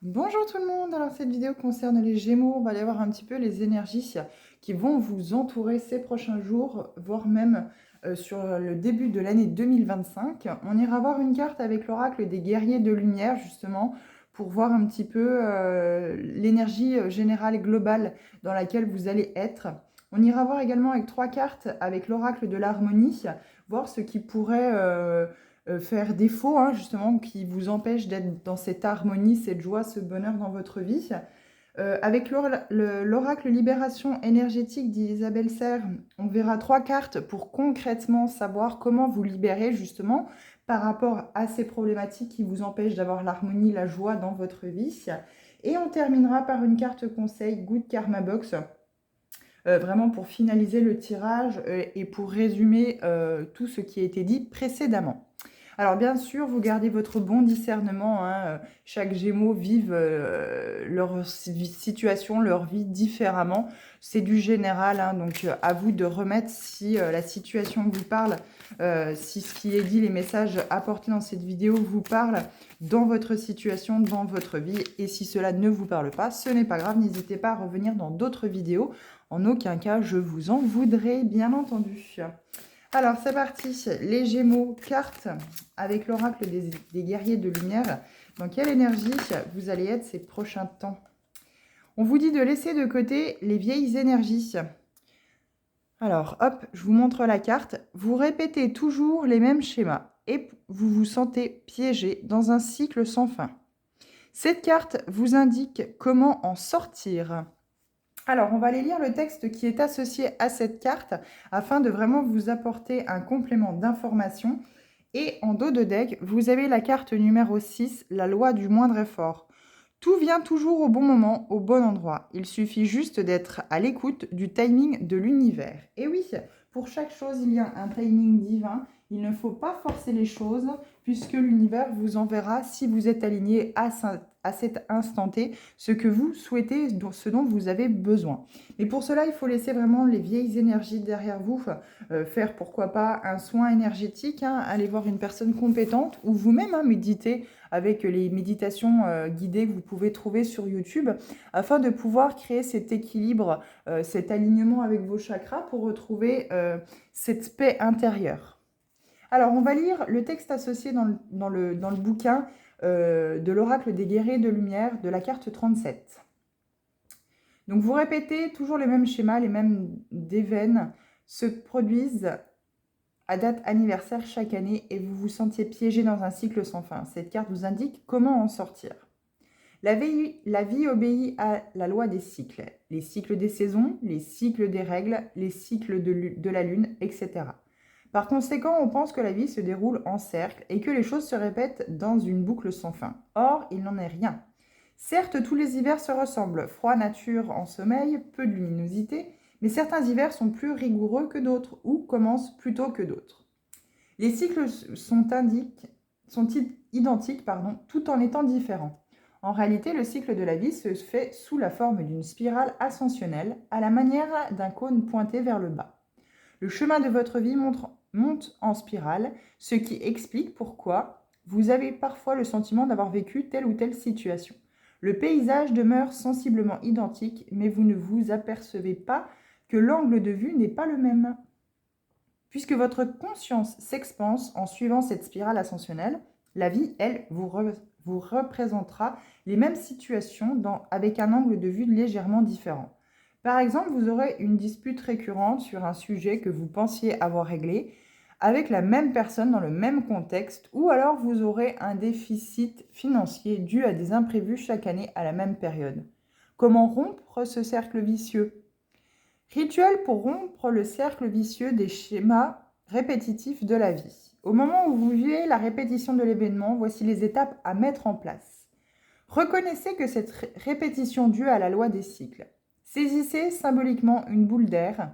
Bonjour tout le monde, alors cette vidéo concerne les Gémeaux, on va aller voir un petit peu les énergies qui vont vous entourer ces prochains jours, voire même sur le début de l'année 2025. On ira voir une carte avec l'oracle des guerriers de lumière justement pour voir un petit peu l'énergie générale et globale dans laquelle vous allez être. On ira voir également avec 3 cartes avec l'oracle de l'harmonie, voir ce qui pourrait faire défaut, hein, justement, qui vous empêche d'être dans cette harmonie, cette joie, ce bonheur dans votre vie. Avec l'oracle libération énergétique d'Isabelle Serre, on verra 3 cartes pour concrètement savoir comment vous libérer justement par rapport à ces problématiques qui vous empêchent d'avoir l'harmonie, la joie dans votre vie. Et on terminera par une carte conseil Good Karma Box, vraiment pour finaliser le tirage et pour résumer tout ce qui a été dit précédemment. Alors bien sûr, vous gardez votre bon discernement, hein, chaque Gémeaux vive leur situation, leur vie différemment. C'est du général, hein, donc à vous de remettre si la situation vous parle, si ce qui est dit, les messages apportés dans cette vidéo vous parlent dans votre situation, dans votre vie. Et si cela ne vous parle pas, ce n'est pas grave, n'hésitez pas à revenir dans d'autres vidéos. En aucun cas, je vous en voudrais, bien entendu. Alors, c'est parti. Les Gémeaux, carte avec l'oracle des guerriers de lumière. Dans quelle énergie vous allez être ces prochains temps? On vous dit de laisser de côté les vieilles énergies. Alors, hop, je vous montre la carte. Vous répétez toujours les mêmes schémas et vous vous sentez piégé dans un cycle sans fin. Cette carte vous indique comment en sortir. Alors, on va aller lire le texte qui est associé à cette carte afin de vraiment vous apporter un complément d'information. Et en dos de deck, vous avez la carte numéro 6, la loi du moindre effort. Tout vient toujours au bon moment, au bon endroit. Il suffit juste d'être à l'écoute du timing de l'univers. Et oui, pour chaque chose, il y a un timing divin. Il ne faut pas forcer les choses puisque l'univers vous enverra, si vous êtes aligné à cet instant T, ce que vous souhaitez, ce dont vous avez besoin. Mais pour cela, il faut laisser vraiment les vieilles énergies derrière vous, faire pourquoi pas un soin énergétique, hein, aller voir une personne compétente ou vous-même méditer avec les méditations guidées que vous pouvez trouver sur YouTube afin de pouvoir créer cet équilibre, cet alignement avec vos chakras pour retrouver cette paix intérieure. Alors, on va lire le texte associé dans le bouquin de l'oracle des guerriers de lumière de la carte 37. Donc, vous répétez toujours les mêmes schémas, les mêmes déveines se produisent à date anniversaire chaque année et vous vous sentiez piégé dans un cycle sans fin. Cette carte vous indique comment en sortir. La vie obéit à la loi des cycles. Les cycles des saisons, les cycles des règles, les cycles de la lune, etc. Par conséquent, on pense que la vie se déroule en cercle et que les choses se répètent dans une boucle sans fin. Or, il n'en est rien. Certes, tous les hivers se ressemblent. Froid, nature, en sommeil, peu de luminosité, mais certains hivers sont plus rigoureux que d'autres ou commencent plus tôt que d'autres. Les cycles sont identiques, tout en étant différents. En réalité, le cycle de la vie se fait sous la forme d'une spirale ascensionnelle, à la manière d'un cône pointé vers le bas. Le chemin de votre vie monte en spirale, ce qui explique pourquoi vous avez parfois le sentiment d'avoir vécu telle ou telle situation. Le paysage demeure sensiblement identique, mais vous ne vous apercevez pas que l'angle de vue n'est pas le même. Puisque votre conscience s'expanse en suivant cette spirale ascensionnelle, la vie, elle, vous représentera les mêmes situations avec un angle de vue légèrement différent. Par exemple, vous aurez une dispute récurrente sur un sujet que vous pensiez avoir réglé avec la même personne dans le même contexte, ou alors vous aurez un déficit financier dû à des imprévus chaque année à la même période. Comment rompre ce cercle vicieux ? Rituel pour rompre le cercle vicieux des schémas répétitifs de la vie. Au moment où vous vivez la répétition de l'événement, voici les étapes à mettre en place. Reconnaissez que cette répétition due à la loi des cycles. Saisissez symboliquement une boule d'air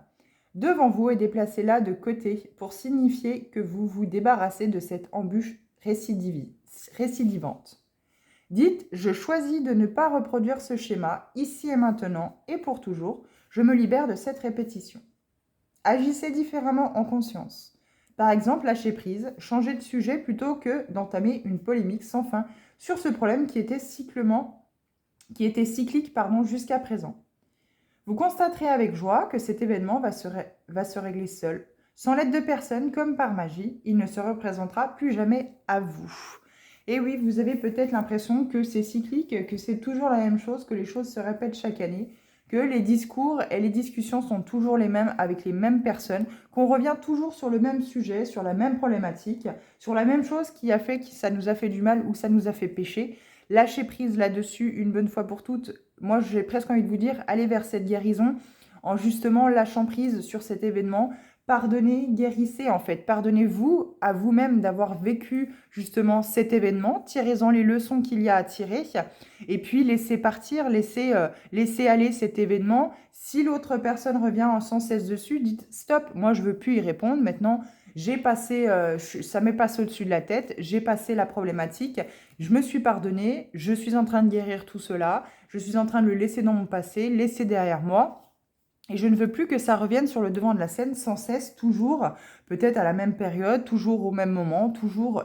devant vous et déplacez-la de côté pour signifier que vous vous débarrassez de cette embûche récidivante. Dites « Je choisis de ne pas reproduire ce schéma ici et maintenant et pour toujours. Je me libère de cette répétition. » Agissez différemment en conscience. Par exemple, lâchez prise, changez de sujet plutôt que d'entamer une polémique sans fin sur ce problème qui était cyclement qui était cyclique, pardon, jusqu'à présent. Vous constaterez avec joie que cet événement va se régler seul, sans l'aide de personne, comme par magie. Il ne se représentera plus jamais à vous. Et oui, vous avez peut-être l'impression que c'est cyclique, que c'est toujours la même chose, que les choses se répètent chaque année, que les discours et les discussions sont toujours les mêmes avec les mêmes personnes, qu'on revient toujours sur le même sujet, sur la même problématique, sur la même chose qui a fait que ça nous a fait du mal ou ça nous a fait pécher. Lâchez prise là-dessus une bonne fois pour toutes. Moi, j'ai presque envie de vous dire, allez vers cette guérison en justement lâchant prise sur cet événement. Pardonnez, guérissez en fait. Pardonnez-vous à vous-même d'avoir vécu justement cet événement. Tirez-en les leçons qu'il y a à tirer. Et puis laissez partir, laissez aller cet événement. Si l'autre personne revient sans cesse dessus, dites stop, moi je ne veux plus y répondre. Maintenant, j'ai passé, ça m'est passé au-dessus de la tête, j'ai passé la problématique, je me suis pardonnée, je suis en train de guérir tout cela, je suis en train de le laisser dans mon passé, laisser derrière moi. Et je ne veux plus que ça revienne sur le devant de la scène sans cesse, toujours, peut-être à la même période, toujours au même moment, toujours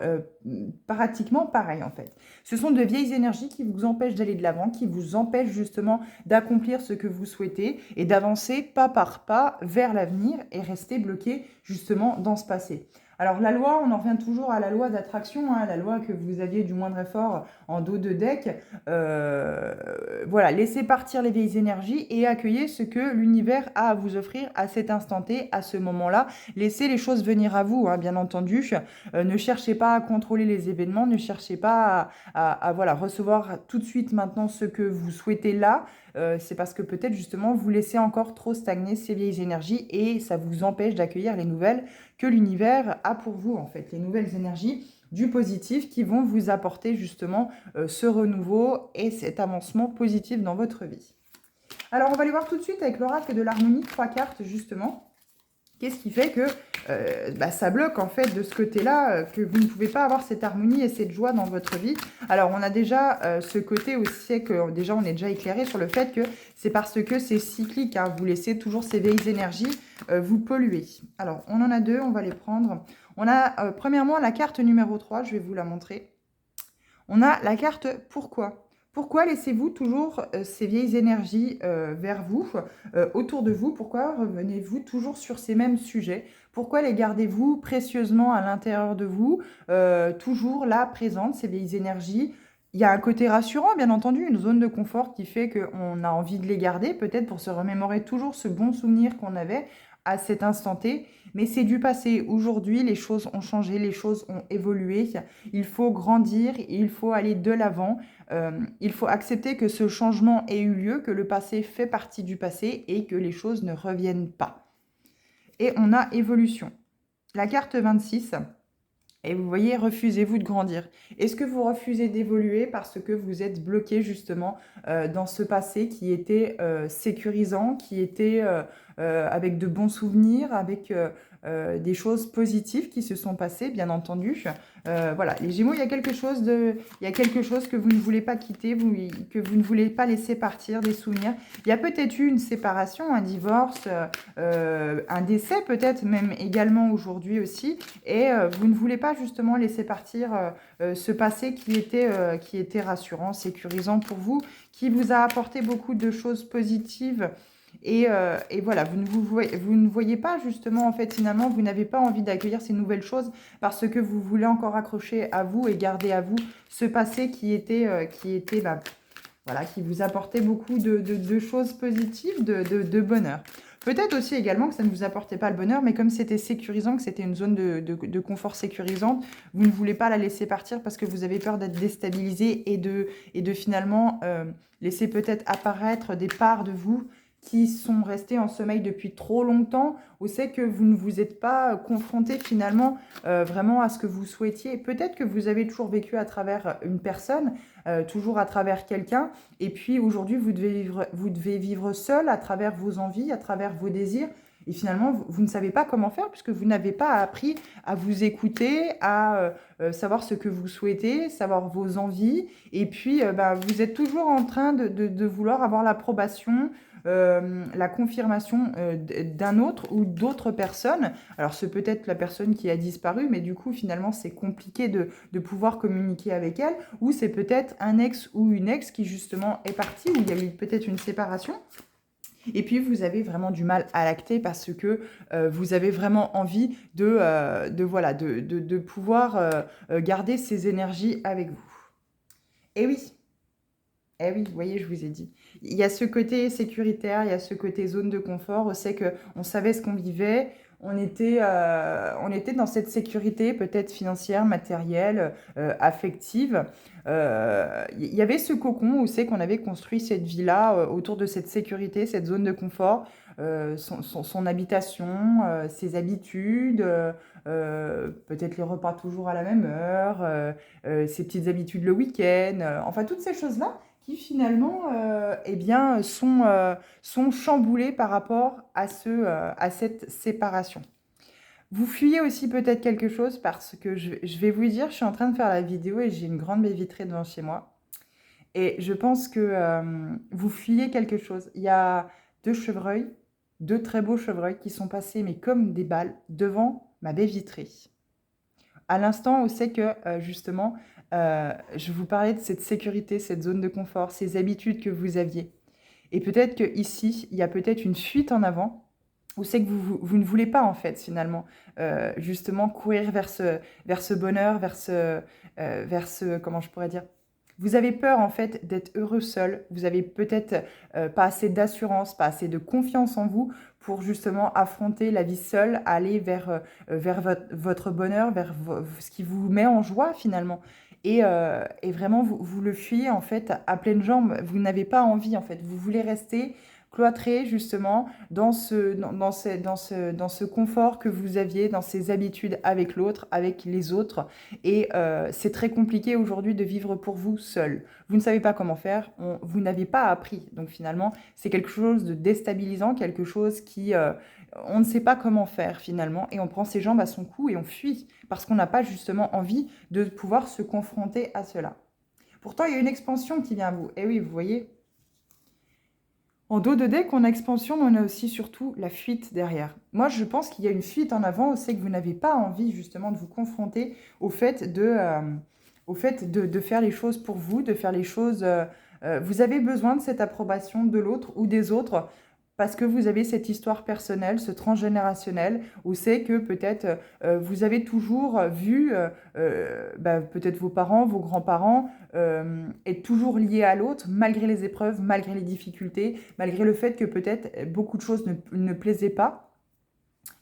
pratiquement pareil en fait. Ce sont de vieilles énergies qui vous empêchent d'aller de l'avant, qui vous empêchent justement d'accomplir ce que vous souhaitez et d'avancer pas par pas vers l'avenir et rester bloqué justement dans ce passé. Alors la loi, on en revient toujours à la loi d'attraction, hein, la loi que vous aviez du moindre effort en dos de deck. Voilà, laissez partir les vieilles énergies et accueillez ce que l'univers a à vous offrir à cet instant T, à ce moment-là. Laissez les choses venir à vous, hein, bien entendu. Ne cherchez pas à contrôler les événements, ne cherchez pas à voilà, recevoir tout de suite maintenant ce que vous souhaitez là. C'est parce que peut-être justement vous laissez encore trop stagner ces vieilles énergies et ça vous empêche d'accueillir les nouvelles que l'univers a pour vous en fait, les nouvelles énergies du positif qui vont vous apporter justement ce renouveau et cet avancement positif dans votre vie. Alors on va aller voir tout de suite avec l'oracle de l'harmonie, 3 cartes justement. Qu'est-ce qui fait que ça bloque en fait de ce côté-là, que vous ne pouvez pas avoir cette harmonie et cette joie dans votre vie. Alors on a déjà ce côté aussi que déjà on est déjà éclairé sur le fait que c'est parce que c'est cyclique, hein, vous laissez toujours ces vieilles énergies vous polluer. Alors on en a deux, on va les prendre. On a premièrement la carte numéro 3, je vais vous la montrer. On a la carte pourquoi. Pourquoi laissez-vous toujours ces vieilles énergies vers vous, autour de vous? Pourquoi revenez-vous toujours sur ces mêmes sujets? Pourquoi les gardez-vous précieusement à l'intérieur de vous, toujours là, présentes, ces vieilles énergies? Il y a un côté rassurant, bien entendu, une zone de confort qui fait qu'on a envie de les garder, peut-être pour se remémorer toujours ce bon souvenir qu'on avait à cet instant T. Mais c'est du passé. Aujourd'hui, les choses ont changé, les choses ont évolué. Il faut grandir, il faut aller de l'avant. Il faut accepter que ce changement ait eu lieu, que le passé fait partie du passé et que les choses ne reviennent pas. Et on a évolution. La carte 26, et vous voyez, refusez-vous de grandir. Est-ce que vous refusez d'évoluer parce que vous êtes bloqué justement dans ce passé qui était sécurisant, qui était avec de bons souvenirs, avec des choses positives qui se sont passées, bien entendu. Voilà, les Gémeaux, il y a quelque chose que vous ne voulez pas quitter, que vous ne voulez pas laisser partir, des souvenirs. Il y a peut-être eu une séparation, un divorce, un décès peut-être même également aujourd'hui aussi, et vous ne voulez pas justement laisser partir ce passé qui était rassurant, sécurisant pour vous, qui vous a apporté beaucoup de choses positives. Et voilà, vous ne voyez pas justement, en fait, finalement, vous n'avez pas envie d'accueillir ces nouvelles choses parce que vous voulez encore accrocher à vous et garder à vous ce passé voilà, qui vous apportait beaucoup de choses positives, de bonheur. Peut-être aussi également que ça ne vous apportait pas le bonheur, mais comme c'était sécurisant, que c'était une zone de confort sécurisante, vous ne voulez pas la laisser partir parce que vous avez peur d'être déstabilisé et de finalement laisser peut-être apparaître des parts de vous qui sont restés en sommeil depuis trop longtemps, ou c'est que vous ne vous êtes pas confronté finalement vraiment à ce que vous souhaitiez. Peut-être que vous avez toujours vécu à travers une personne, toujours à travers quelqu'un, et puis aujourd'hui vous devez vivre seul à travers vos envies, à travers vos désirs, Et finalement, vous ne savez pas comment faire puisque vous n'avez pas appris à vous écouter, à savoir ce que vous souhaitez, savoir vos envies. Et puis, vous êtes toujours en train de vouloir avoir l'approbation, la confirmation d'un autre ou d'autres personnes. Alors, c'est peut-être la personne qui a disparu, mais du coup, finalement, c'est compliqué de pouvoir communiquer avec elle. Ou c'est peut-être un ex ou une ex qui, justement, est parti, ou il y a eu peut-être une séparation. Et puis, vous avez vraiment du mal à l'acter parce que vous avez vraiment envie de pouvoir garder ces énergies avec vous. Et oui, eh oui, vous voyez, je vous ai dit. Il y a ce côté sécuritaire, il y a ce côté zone de confort. C'est qu'on savait ce qu'on vivait, on était dans cette sécurité, peut-être financière, matérielle, affective. Il y avait ce cocon où c'est qu'on avait construit cette vie-là autour de cette sécurité, cette zone de confort, son habitation, ses habitudes, peut-être les repas toujours à la même heure, ses petites habitudes le week-end, enfin toutes ces choses-là qui finalement sont chamboulées par rapport à cette séparation. Vous fuyez aussi peut-être quelque chose parce que je vais vous dire, je suis en train de faire la vidéo et j'ai une grande baie vitrée devant chez moi. Et je pense que vous fuyez quelque chose. Il y a deux chevreuils, deux très beaux chevreuils qui sont passés, mais comme des balles, devant ma baie vitrée. À l'instant où c'est que, justement, je vous parlais de cette sécurité, cette zone de confort, ces habitudes que vous aviez. Et peut-être qu'ici, il y a peut-être une fuite en avant, où c'est que vous ne voulez pas, en fait, finalement, justement, courir vers ce bonheur, vers ce, comment je pourrais dire, vous avez peur, en fait, d'être heureux seul. Vous avez peut-être pas assez d'assurance, pas assez de confiance en vous pour justement affronter la vie seule, aller vers votre bonheur, vers ce qui vous met en joie finalement. Et vraiment, vous le fuyez en fait à pleines jambes. Vous n'avez pas envie en fait. Vous voulez rester cloîtré justement dans ce confort que vous aviez, dans ces habitudes avec l'autre, avec les autres. Et c'est très compliqué aujourd'hui de vivre pour vous seul. Vous ne savez pas comment faire, vous n'avez pas appris. Donc finalement, c'est quelque chose de déstabilisant, quelque chose qui... on ne sait pas comment faire finalement et on prend ses jambes à son cou et on fuit parce qu'on n'a pas justement envie de pouvoir se confronter à cela. Pourtant, il y a une expansion qui vient à vous. Et oui, vous voyez, en dos de deck, on a expansion, mais on a aussi surtout la fuite derrière. Moi, je pense qu'il y a une fuite en avant, c'est que vous n'avez pas envie justement de vous confronter au fait de faire les choses pour vous, de faire les choses... vous avez besoin de cette approbation de l'autre ou des autres parce que vous avez cette histoire personnelle, ce transgénérationnel, où c'est que peut-être vous avez toujours vu peut-être vos parents, vos grands-parents être toujours liés à l'autre, malgré les épreuves, malgré les difficultés, malgré le fait que peut-être beaucoup de choses ne plaisaient pas.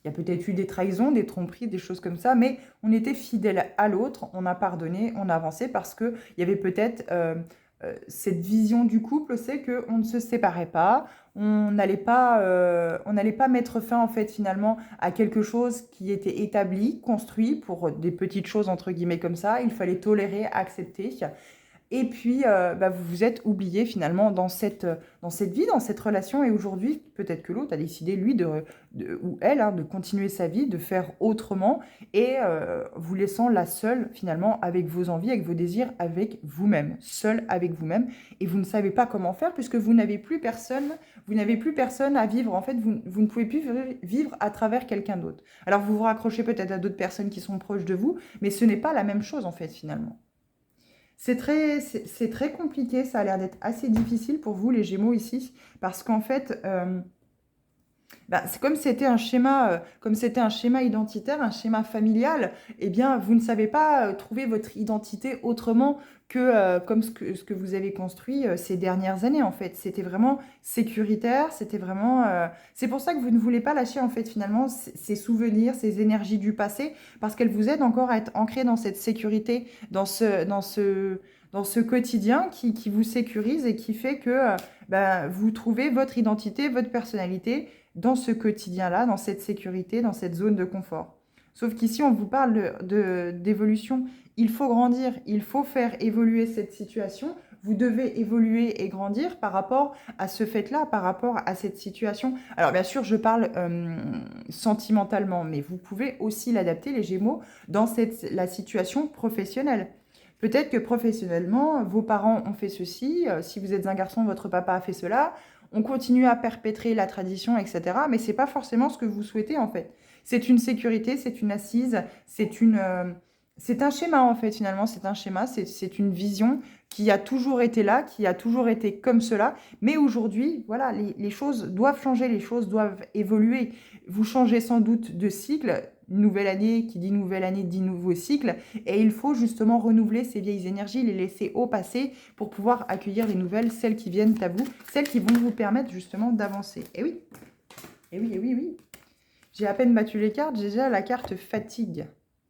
Il y a peut-être eu des trahisons, des tromperies, des choses comme ça, mais on était fidèle à l'autre, on a pardonné, on a avancé parce qu'il y avait peut-être cette vision du couple, c'est qu'on ne se séparait pas, on n'allait pas mettre fin en fait finalement à quelque chose qui était établi, construit pour des petites choses entre guillemets comme ça, il fallait tolérer, accepter. Et puis, vous vous êtes oublié finalement dans cette vie, dans cette relation. Et aujourd'hui, peut-être que l'autre a décidé, lui, ou elle, de continuer sa vie, de faire autrement, et vous laissant là seule, finalement, avec vos envies, avec vos désirs, avec vous-même, seule avec vous-même. Et vous ne savez pas comment faire, puisque vous n'avez plus personne à vivre. En fait, vous ne pouvez plus vivre à travers quelqu'un d'autre. Alors, vous vous raccrochez peut-être à d'autres personnes qui sont proches de vous, mais ce n'est pas la même chose, en fait, finalement. C'est très compliqué, ça a l'air d'être assez difficile pour vous, les Gémeaux, ici, parce qu'en fait, c'est comme c'était un schéma identitaire, un schéma familial, eh bien, vous ne savez pas trouver votre identité autrement que comme ce que vous avez construit ces dernières années, en fait. C'était vraiment sécuritaire, c'était vraiment... c'est pour ça que vous ne voulez pas lâcher, en fait, finalement, ces souvenirs, ces énergies du passé, parce qu'elles vous aident encore à être ancrées dans cette sécurité, dans ce quotidien qui vous sécurise et qui fait que vous trouvez votre identité, votre personnalité dans ce quotidien-là, dans cette sécurité, dans cette zone de confort. Sauf qu'ici, on vous parle d'évolution. Il faut grandir, il faut faire évoluer cette situation. vous devez évoluer et grandir par rapport à ce fait-là, par rapport à cette situation. Alors bien sûr, je parle sentimentalement, mais vous pouvez aussi l'adapter, les Gémeaux, dans la situation professionnelle. Peut-être que professionnellement, vos parents ont fait ceci, si vous êtes un garçon, votre papa a fait cela, on continue à perpétrer la tradition, etc. Mais ce n'est pas forcément ce que vous souhaitez en fait. C'est une sécurité, c'est une assise, c'est un schéma en fait finalement, c'est un schéma, c'est une vision qui a toujours été là, qui a toujours été comme cela. Mais aujourd'hui, voilà, les choses doivent changer, les choses doivent évoluer. Vous changez sans doute de cycle. Nouvelle année, qui dit nouvelle année, dit nouveau cycle. Et il faut justement renouveler ces vieilles énergies, les laisser au passé pour pouvoir accueillir les nouvelles, celles qui viennent à vous, celles qui vont vous permettre justement d'avancer. Et oui, et oui, et oui, oui. J'ai à peine battu les cartes, j'ai déjà la carte fatigue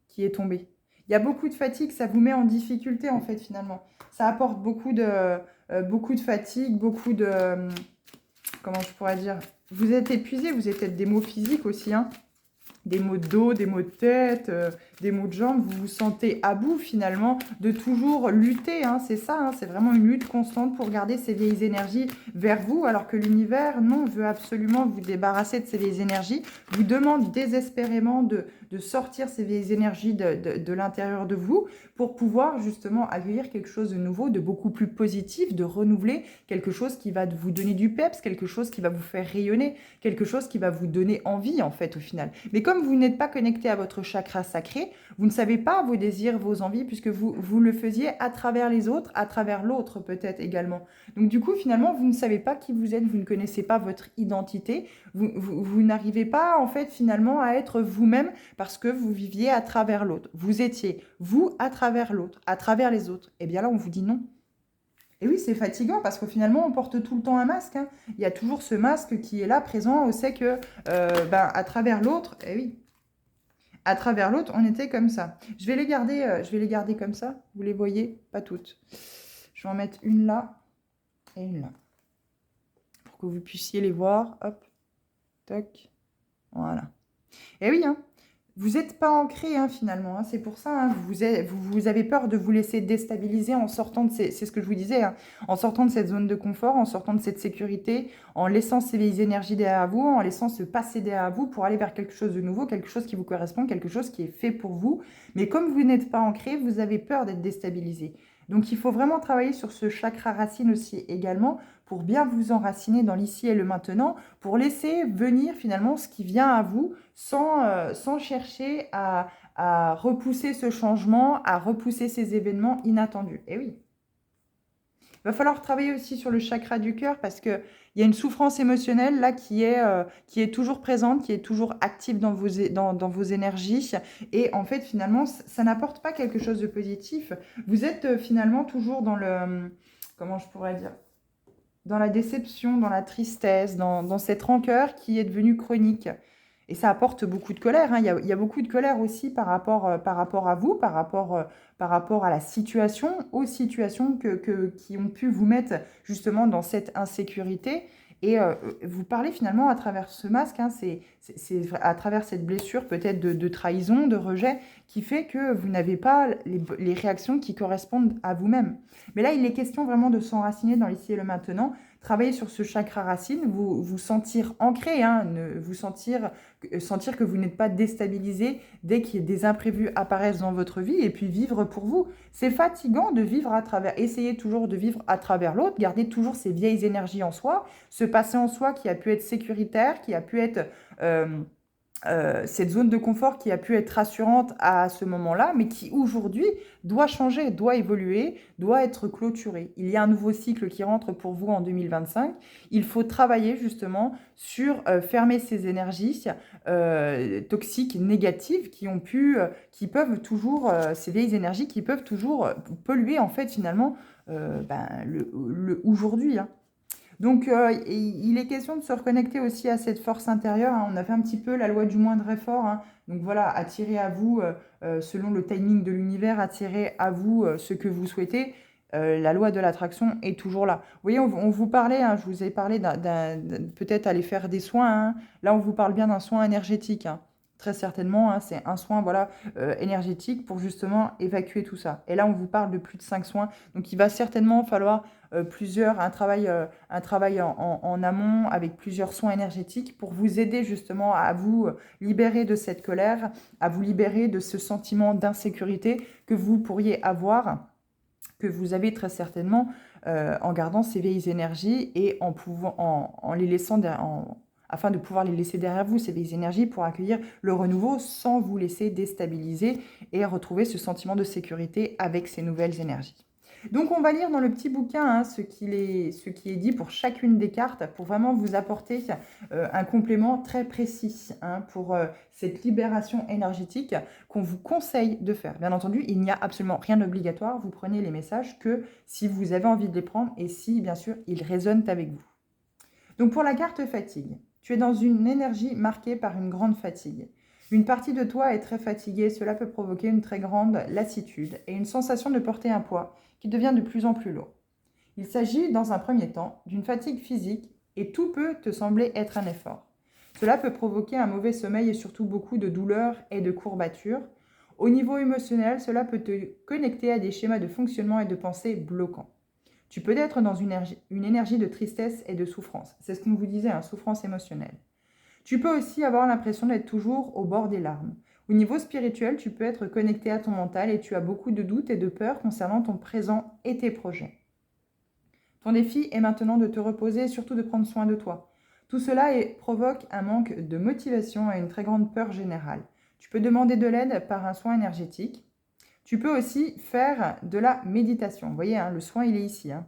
qui est tombée. Il y a beaucoup de fatigue, ça vous met en difficulté en fait finalement. Ça apporte beaucoup de fatigue, beaucoup de... comment je pourrais dire? Vous êtes épuisé, vous êtes peut-être des maux physiques aussi, hein. Des maux de dos, des maux de tête, des maux de jambes, vous vous sentez à bout finalement de toujours lutter, hein, c'est ça, hein, c'est vraiment une lutte constante pour garder ces vieilles énergies vers vous, alors que l'univers, non, veut absolument vous débarrasser de ces vieilles énergies, vous demande désespérément de sortir ces vieilles énergies de l'intérieur de vous pour pouvoir justement accueillir quelque chose de nouveau, de beaucoup plus positif, de renouveler quelque chose qui va vous donner du peps, quelque chose qui va vous faire rayonner, quelque chose qui va vous donner envie en fait au final. Mais comme vous n'êtes pas connecté à votre chakra sacré, vous ne savez pas vos désirs, vos envies, puisque vous le faisiez à travers les autres, à travers l'autre peut-être également. Donc du coup, finalement, vous ne savez pas qui vous êtes, vous ne connaissez pas votre identité, vous n'arrivez pas en fait finalement à être vous-même parce que vous viviez à travers l'autre. Vous étiez vous à travers l'autre, à travers les autres. Et bien là, on vous dit non. Et oui, c'est fatigant parce que finalement, on porte tout le temps un masque, hein. Il y a toujours ce masque qui est là, présent. On sait que à travers l'autre, et oui, à travers l'autre, on était comme ça. Je vais les garder comme ça. Vous les voyez, pas toutes. Je vais en mettre une là et une là. Pour que vous puissiez les voir. Hop, toc, voilà. Et oui, hein. Vous n'êtes pas ancré, hein, finalement. Hein. C'est pour ça, hein, vous avez peur de vous laisser déstabiliser en sortant de c'est ce que je vous disais, hein, en sortant de cette zone de confort, en sortant de cette sécurité, en laissant ces vieilles énergies derrière vous, en laissant se passer derrière vous pour aller vers quelque chose de nouveau, quelque chose qui vous correspond, quelque chose qui est fait pour vous. Mais comme vous n'êtes pas ancré, vous avez peur d'être déstabilisé. Donc, il faut vraiment travailler sur ce chakra racine aussi également pour bien vous enraciner dans l'ici et le maintenant, pour laisser venir finalement ce qui vient à vous sans chercher à repousser ce changement, à repousser ces événements inattendus. Et oui. Il va falloir travailler aussi sur le chakra du cœur parce qu'il y a une souffrance émotionnelle là qui est toujours présente, qui est toujours active dans vos énergies. Et en fait, finalement, ça n'apporte pas quelque chose de positif. Vous êtes finalement toujours dans le... Comment je pourrais dire? Dans la déception, dans la tristesse, dans cette rancœur qui est devenue chronique. Et ça apporte beaucoup de colère, hein. Il y a beaucoup de colère aussi par rapport à vous, par rapport à la situation, aux situations qui ont pu vous mettre justement dans cette insécurité. Et vous parlez finalement à travers ce masque, hein, c'est à travers cette blessure peut-être de trahison, de rejet, qui fait que vous n'avez pas les réactions qui correspondent à vous-même. Mais là, il est question vraiment de s'enraciner dans l'ici et le maintenant, travailler sur ce chakra racine, vous sentir ancré, hein, vous sentir que vous n'êtes pas déstabilisé dès qu'il y a des imprévus apparaissent dans votre vie et puis vivre pour vous. C'est fatigant de vivre à travers, essayez toujours de vivre à travers l'autre, garder toujours ces vieilles énergies en soi, ce passé en soi qui a pu être sécuritaire, qui a pu être... cette zone de confort qui a pu être rassurante à ce moment-là, mais qui aujourd'hui doit changer, doit évoluer, doit être clôturée. Il y a un nouveau cycle qui rentre pour vous en 2025. Il faut travailler justement sur fermer ces énergies toxiques, négatives, qui peuvent toujours, ces vieilles énergies qui peuvent toujours polluer en fait finalement le aujourd'hui, hein. Donc, il est question de se reconnecter aussi à cette force intérieure, hein. On a fait un petit peu la loi du moindre effort, hein. Donc voilà, attirer à vous, selon le timing de l'univers, attirer à vous ce que vous souhaitez. La loi de l'attraction est toujours là. Vous voyez, on vous parlait, hein, je vous ai parlé peut-être aller faire des soins, hein. Là, on vous parle bien d'un soin énergétique, hein. Très certainement, hein, c'est un soin voilà, énergétique pour justement évacuer tout ça. Et là, on vous parle de plus de 5 soins. Donc, il va certainement falloir un travail en amont avec plusieurs soins énergétiques pour vous aider justement à vous libérer de cette colère, à vous libérer de ce sentiment d'insécurité que vous pourriez avoir, que vous avez très certainement en gardant ces vieilles énergies et en les laissant afin de pouvoir les laisser derrière vous, ces vieilles énergies, pour accueillir le renouveau sans vous laisser déstabiliser et retrouver ce sentiment de sécurité avec ces nouvelles énergies. Donc on va lire dans le petit bouquin hein, ce qui est dit pour chacune des cartes pour vraiment vous apporter un complément très précis hein, pour cette libération énergétique qu'on vous conseille de faire. Bien entendu, il n'y a absolument rien d'obligatoire. Vous prenez les messages que si vous avez envie de les prendre et si, bien sûr, ils résonnent avec vous. Donc pour la carte fatigue, tu es dans une énergie marquée par une grande fatigue. Une partie de toi est très fatiguée, cela peut provoquer une très grande lassitude et une sensation de porter un poids qui devient de plus en plus lourd. Il s'agit, dans un premier temps, d'une fatigue physique et tout peut te sembler être un effort. Cela peut provoquer un mauvais sommeil et surtout beaucoup de douleurs et de courbatures. Au niveau émotionnel, cela peut te connecter à des schémas de fonctionnement et de pensée bloquants. Tu peux être dans une énergie de tristesse et de souffrance. C'est ce qu'on vous disait, hein, souffrance émotionnelle. Tu peux aussi avoir l'impression d'être toujours au bord des larmes. Au niveau spirituel, tu peux être connecté à ton mental et tu as beaucoup de doutes et de peurs concernant ton présent et tes projets. Ton défi est maintenant de te reposer et surtout de prendre soin de toi. Tout cela provoque un manque de motivation et une très grande peur générale. Tu peux demander de l'aide par un soin énergétique. Tu peux aussi faire de la méditation. Vous voyez, hein, le soin, il est ici. Hein.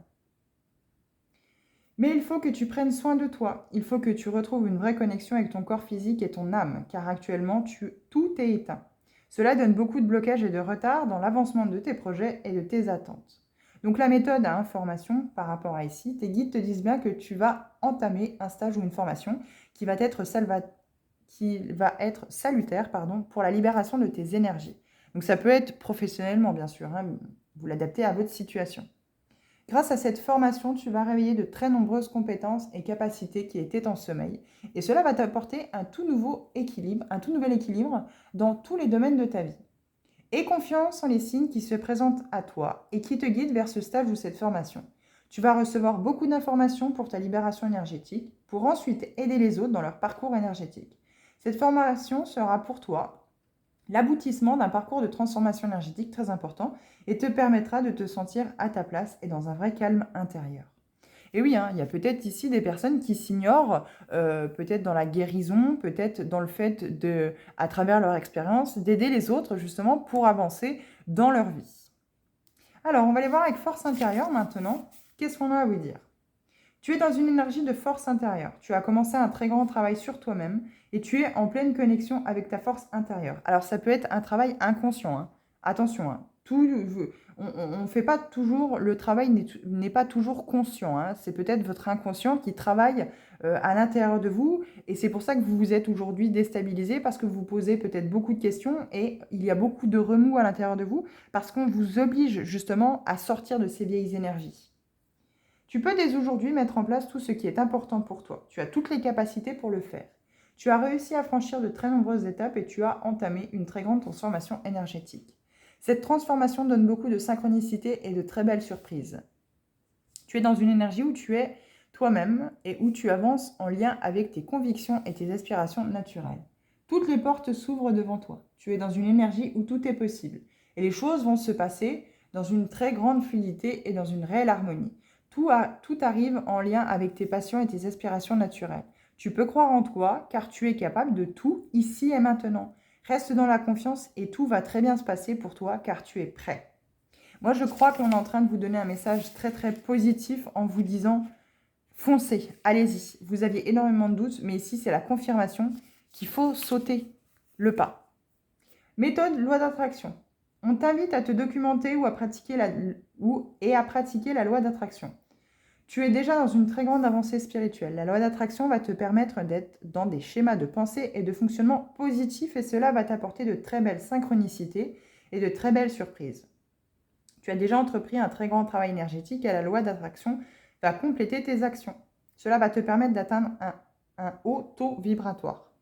Mais il faut que tu prennes soin de toi. Il faut que tu retrouves une vraie connexion avec ton corps physique et ton âme, car actuellement, tout est éteint. Cela donne beaucoup de blocages et de retard dans l'avancement de tes projets et de tes attentes. Donc la méthode à information par rapport à ici, tes guides te disent bien que tu vas entamer un stage ou une formation qui va être, salutaire pour la libération de tes énergies. Donc ça peut être professionnellement, bien sûr, hein, vous l'adaptez à votre situation. Grâce à cette formation, tu vas réveiller de très nombreuses compétences et capacités qui étaient en sommeil. Et cela va t'apporter un tout nouvel équilibre dans tous les domaines de ta vie. Aie confiance en les signes qui se présentent à toi et qui te guident vers ce stage ou cette formation. Tu vas recevoir beaucoup d'informations pour ta libération énergétique, pour ensuite aider les autres dans leur parcours énergétique. Cette formation sera pour toi l'aboutissement d'un parcours de transformation énergétique très important et te permettra de te sentir à ta place et dans un vrai calme intérieur. Et oui, hein, il y a peut-être ici des personnes qui s'ignorent, peut-être dans la guérison, peut-être dans le fait de, à travers leur expérience, d'aider les autres justement pour avancer dans leur vie. Alors, on va aller voir avec force intérieure maintenant. Qu'est-ce qu'on a à vous dire ? Tu es dans une énergie de force intérieure. Tu as commencé un très grand travail sur toi-même et tu es en pleine connexion avec ta force intérieure. Alors, ça peut être un travail inconscient. Hein. Attention, hein. On ne fait pas toujours, le travail n'est pas toujours conscient. Hein. C'est peut-être votre inconscient qui travaille à l'intérieur de vous et c'est pour ça que vous vous êtes aujourd'hui déstabilisé parce que vous posez peut-être beaucoup de questions et il y a beaucoup de remous à l'intérieur de vous parce qu'on vous oblige justement à sortir de ces vieilles énergies. Tu peux dès aujourd'hui mettre en place tout ce qui est important pour toi. Tu as toutes les capacités pour le faire. Tu as réussi à franchir de très nombreuses étapes et tu as entamé une très grande transformation énergétique. Cette transformation donne beaucoup de synchronicité et de très belles surprises. Tu es dans une énergie où tu es toi-même et où tu avances en lien avec tes convictions et tes aspirations naturelles. Toutes les portes s'ouvrent devant toi. Tu es dans une énergie où tout est possible. Et les choses vont se passer dans une très grande fluidité et dans une réelle harmonie. Tout arrive en lien avec tes passions et tes aspirations naturelles. Tu peux croire en toi car tu es capable de tout ici et maintenant. Reste dans la confiance et tout va très bien se passer pour toi car tu es prêt. Moi, je crois qu'on est en train de vous donner un message très très positif en vous disant foncez, allez-y. Vous aviez énormément de doutes, mais ici, c'est la confirmation qu'il faut sauter le pas. Méthode loi d'attraction. On t'invite à te documenter et à pratiquer la loi d'attraction. Tu es déjà dans une très grande avancée spirituelle. La loi d'attraction va te permettre d'être dans des schémas de pensée et de fonctionnement positifs et cela va t'apporter de très belles synchronicités et de très belles surprises. Tu as déjà entrepris un très grand travail énergétique et la loi d'attraction va compléter tes actions. Cela va te permettre d'atteindre un haut taux vibratoire.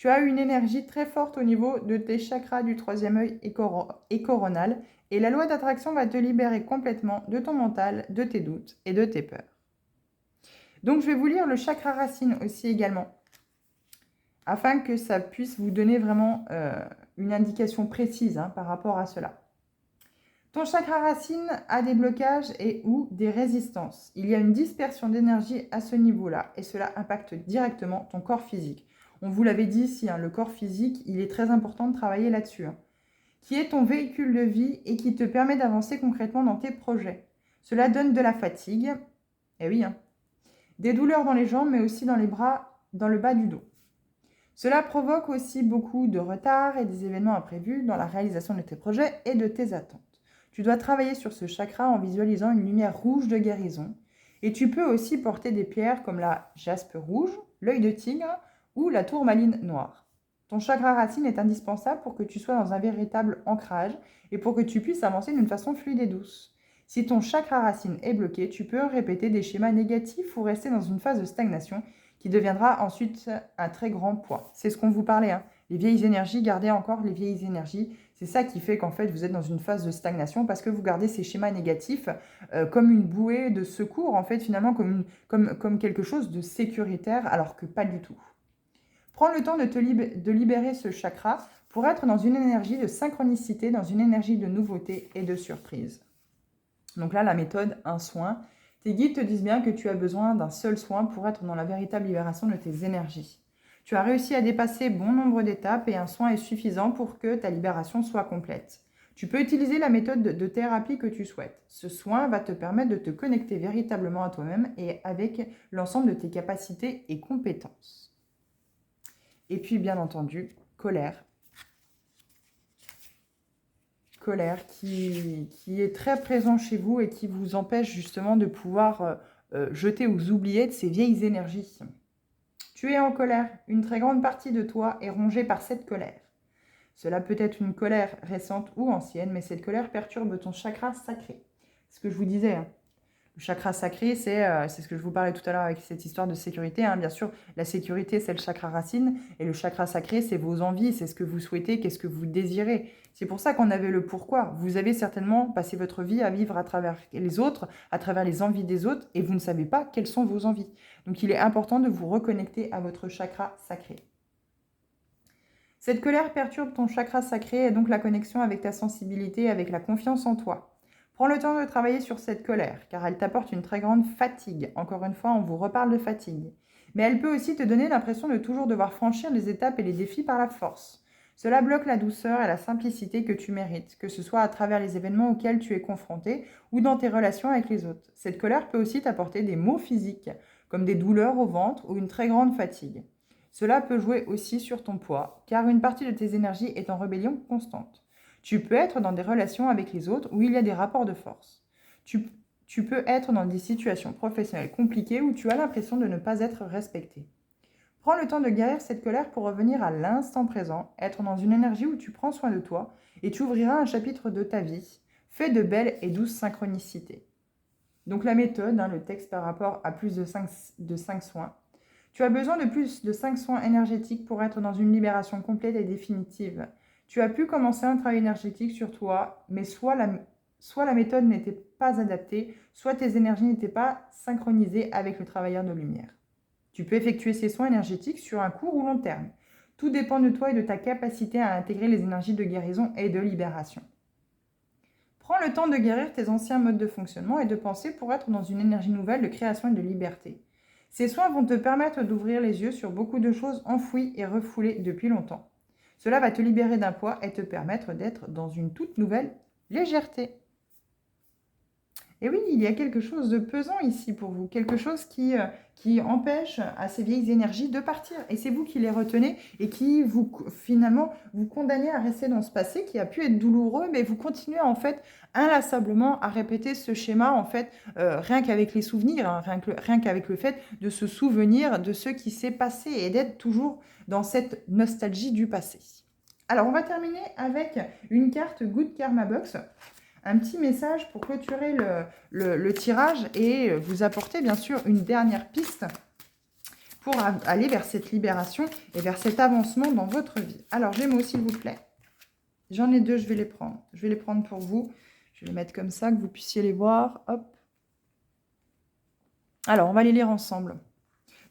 Tu as une énergie très forte au niveau de tes chakras du troisième œil et coronal. Et la loi d'attraction va te libérer complètement de ton mental, de tes doutes et de tes peurs. Donc, je vais vous lire le chakra racine aussi également, afin que ça puisse vous donner vraiment une indication précise par rapport à cela. Ton chakra racine a des blocages et ou des résistances. Il y a une dispersion d'énergie à ce niveau-là et cela impacte directement ton corps physique. On vous l'avait dit ici, le corps physique, il est très important de travailler là-dessus, qui est ton véhicule de vie et qui te permet d'avancer concrètement dans tes projets. Cela donne de la fatigue, eh oui, des douleurs dans les jambes, mais aussi dans les bras, dans le bas du dos. Cela provoque aussi beaucoup de retard et des événements imprévus dans la réalisation de tes projets et de tes attentes. Tu dois travailler sur ce chakra en visualisant une lumière rouge de guérison. Et tu peux aussi porter des pierres comme la jaspe rouge, l'œil de tigre ou la tourmaline noire. Ton chakra racine est indispensable pour que tu sois dans un véritable ancrage et pour que tu puisses avancer d'une façon fluide et douce. Si ton chakra racine est bloqué, tu peux répéter des schémas négatifs ou rester dans une phase de stagnation qui deviendra ensuite un très grand poids. C'est ce qu'on vous parlait, les vieilles énergies, gardez encore les vieilles énergies. C'est ça qui fait qu'en fait, vous êtes dans une phase de stagnation parce que vous gardez ces schémas négatifs comme une bouée de secours, en fait, finalement, comme quelque chose de sécuritaire, alors que pas du tout. Prends le temps de libérer ce chakra pour être dans une énergie de synchronicité, dans une énergie de nouveauté et de surprise. Donc là, la méthode, un soin. Tes guides te disent bien que tu as besoin d'un seul soin pour être dans la véritable libération de tes énergies. Tu as réussi à dépasser bon nombre d'étapes et un soin est suffisant pour que ta libération soit complète. Tu peux utiliser la méthode de thérapie que tu souhaites. Ce soin va te permettre de te connecter véritablement à toi-même et avec l'ensemble de tes capacités et compétences. Et puis, bien entendu, colère. Colère qui est très présent chez vous et qui vous empêche justement de pouvoir jeter aux oubliettes de ces vieilles énergies. Tu es en colère. Une très grande partie de toi est rongée par cette colère. Cela peut être une colère récente ou ancienne, mais cette colère perturbe ton chakra sacré. C'est ce que je vous disais. Le chakra sacré, c'est ce que je vous parlais tout à l'heure avec cette histoire de sécurité. Bien sûr, la sécurité, c'est le chakra racine. Et le chakra sacré, c'est vos envies, c'est ce que vous souhaitez, qu'est-ce que vous désirez. C'est pour ça qu'on avait le pourquoi. Vous avez certainement passé votre vie à vivre à travers les autres, à travers les envies des autres, et vous ne savez pas quelles sont vos envies. Donc, il est important de vous reconnecter à votre chakra sacré. Cette colère perturbe ton chakra sacré et donc la connexion avec ta sensibilité, avec la confiance en toi. Prends le temps de travailler sur cette colère, car elle t'apporte une très grande fatigue. Encore une fois, on vous reparle de fatigue. Mais elle peut aussi te donner l'impression de toujours devoir franchir les étapes et les défis par la force. Cela bloque la douceur et la simplicité que tu mérites, que ce soit à travers les événements auxquels tu es confronté ou dans tes relations avec les autres. Cette colère peut aussi t'apporter des maux physiques, comme des douleurs au ventre ou une très grande fatigue. Cela peut jouer aussi sur ton poids, car une partie de tes énergies est en rébellion constante. Tu peux être dans des relations avec les autres où il y a des rapports de force. Tu peux être dans des situations professionnelles compliquées où tu as l'impression de ne pas être respecté. Prends le temps de guérir cette colère pour revenir à l'instant présent, être dans une énergie où tu prends soin de toi et tu ouvriras un chapitre de ta vie fait de belles et douces synchronicités. Donc la méthode, le texte par rapport à plus de 5 soins. Tu as besoin de plus de 5 soins énergétiques pour être dans une libération complète et définitive. Tu as pu commencer un travail énergétique sur toi, mais soit la méthode n'était pas adaptée, soit tes énergies n'étaient pas synchronisées avec le travailleur de lumière. Tu peux effectuer ces soins énergétiques sur un court ou long terme. Tout dépend de toi et de ta capacité à intégrer les énergies de guérison et de libération. Prends le temps de guérir tes anciens modes de fonctionnement et de pensée pour être dans une énergie nouvelle de création et de liberté. Ces soins vont te permettre d'ouvrir les yeux sur beaucoup de choses enfouies et refoulées depuis longtemps. Cela va te libérer d'un poids et te permettre d'être dans une toute nouvelle légèreté. Et oui, il y a quelque chose de pesant ici pour vous, quelque chose qui empêche à ces vieilles énergies de partir. Et c'est vous qui les retenez et qui finalement vous condamnez à rester dans ce passé qui a pu être douloureux, mais vous continuez en fait inlassablement à répéter ce schéma en fait rien qu'avec les souvenirs, rien qu'avec le fait de se souvenir de ce qui s'est passé et d'être toujours dans cette nostalgie du passé. Alors on va terminer avec une carte Good Karma Box. Un petit message pour clôturer le tirage et vous apporter bien sûr une dernière piste pour aller vers cette libération et vers cet avancement dans votre vie. Alors, Gémeaux, s'il vous plaît. J'en ai deux, je vais les prendre. Je vais les prendre pour vous. Je vais les mettre comme ça, que vous puissiez les voir. Hop. Alors, on va les lire ensemble.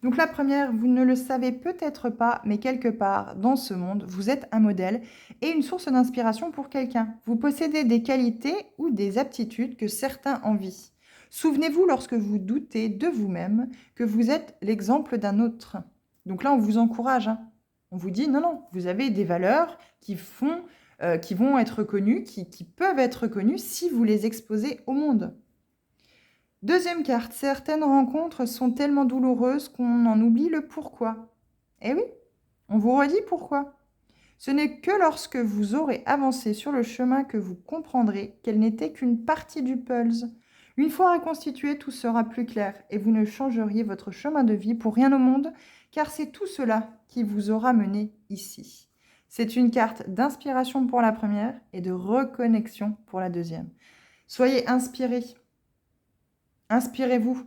Donc la première, vous ne le savez peut-être pas, mais quelque part dans ce monde, vous êtes un modèle et une source d'inspiration pour quelqu'un. Vous possédez des qualités ou des aptitudes que certains envient. Souvenez-vous lorsque vous doutez de vous-même que vous êtes l'exemple d'un autre. Donc là, on vous encourage. Hein. On vous dit, non, non, vous avez des valeurs qui vont être reconnues, qui peuvent être reconnues si vous les exposez au monde. Deuxième carte, certaines rencontres sont tellement douloureuses qu'on en oublie le pourquoi. Eh oui, on vous redit pourquoi. Ce n'est que lorsque vous aurez avancé sur le chemin que vous comprendrez qu'elle n'était qu'une partie du puzzle. Une fois reconstitué, tout sera plus clair et vous ne changeriez votre chemin de vie pour rien au monde, car c'est tout cela qui vous aura mené ici. C'est une carte d'inspiration pour la première et de reconnexion pour la deuxième. Soyez inspirés. Inspirez-vous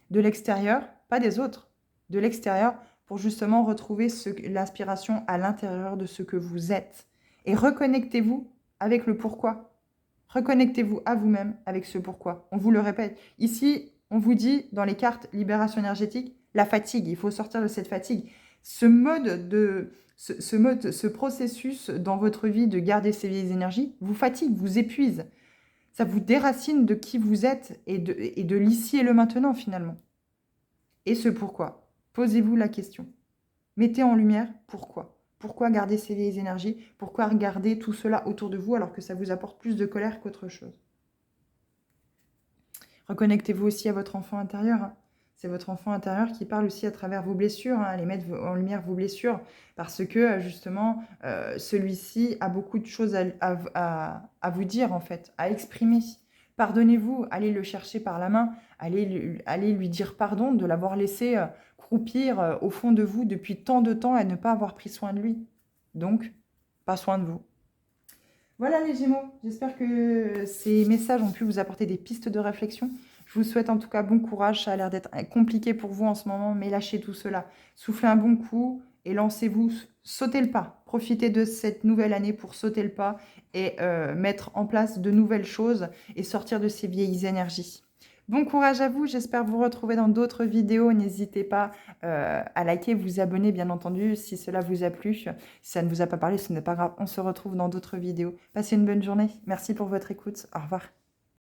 de l'extérieur, pas des autres, de l'extérieur pour justement retrouver l'inspiration à l'intérieur de ce que vous êtes. Et reconnectez-vous avec le pourquoi. Reconnectez-vous à vous-même avec ce pourquoi. On vous le répète. Ici, on vous dit dans les cartes libération énergétique, la fatigue. Il faut sortir de cette fatigue. Ce processus dans votre vie de garder ces vieilles énergies vous fatigue, vous épuise. Ça vous déracine de qui vous êtes et de l'ici et le maintenant finalement. Et ce pourquoi. Posez-vous la question. Mettez en lumière pourquoi. Pourquoi garder ces vieilles énergies? Pourquoi regarder tout cela autour de vous alors que ça vous apporte plus de colère qu'autre chose? Reconnectez-vous aussi à votre enfant intérieur. Hein. C'est votre enfant intérieur qui parle aussi à travers vos blessures, hein, les mettre en lumière vos blessures, parce que justement, celui-ci a beaucoup de choses à vous dire en fait, à exprimer. Pardonnez-vous, allez le chercher par la main, allez lui dire pardon de l'avoir laissé croupir au fond de vous depuis tant de temps et ne pas avoir pris soin de lui. Donc, pas soin de vous. Voilà les Gémeaux, j'espère que ces messages ont pu vous apporter des pistes de réflexion. Je vous souhaite en tout cas bon courage, ça a l'air d'être compliqué pour vous en ce moment, mais lâchez tout cela. Soufflez un bon coup et lancez-vous, sautez le pas. Profitez de cette nouvelle année pour sauter le pas et mettre en place de nouvelles choses et sortir de ces vieilles énergies. Bon courage à vous, j'espère vous retrouver dans d'autres vidéos. N'hésitez pas à liker, vous abonner bien entendu si cela vous a plu. Si ça ne vous a pas parlé, ce n'est pas grave, on se retrouve dans d'autres vidéos. Passez une bonne journée, merci pour votre écoute, au revoir.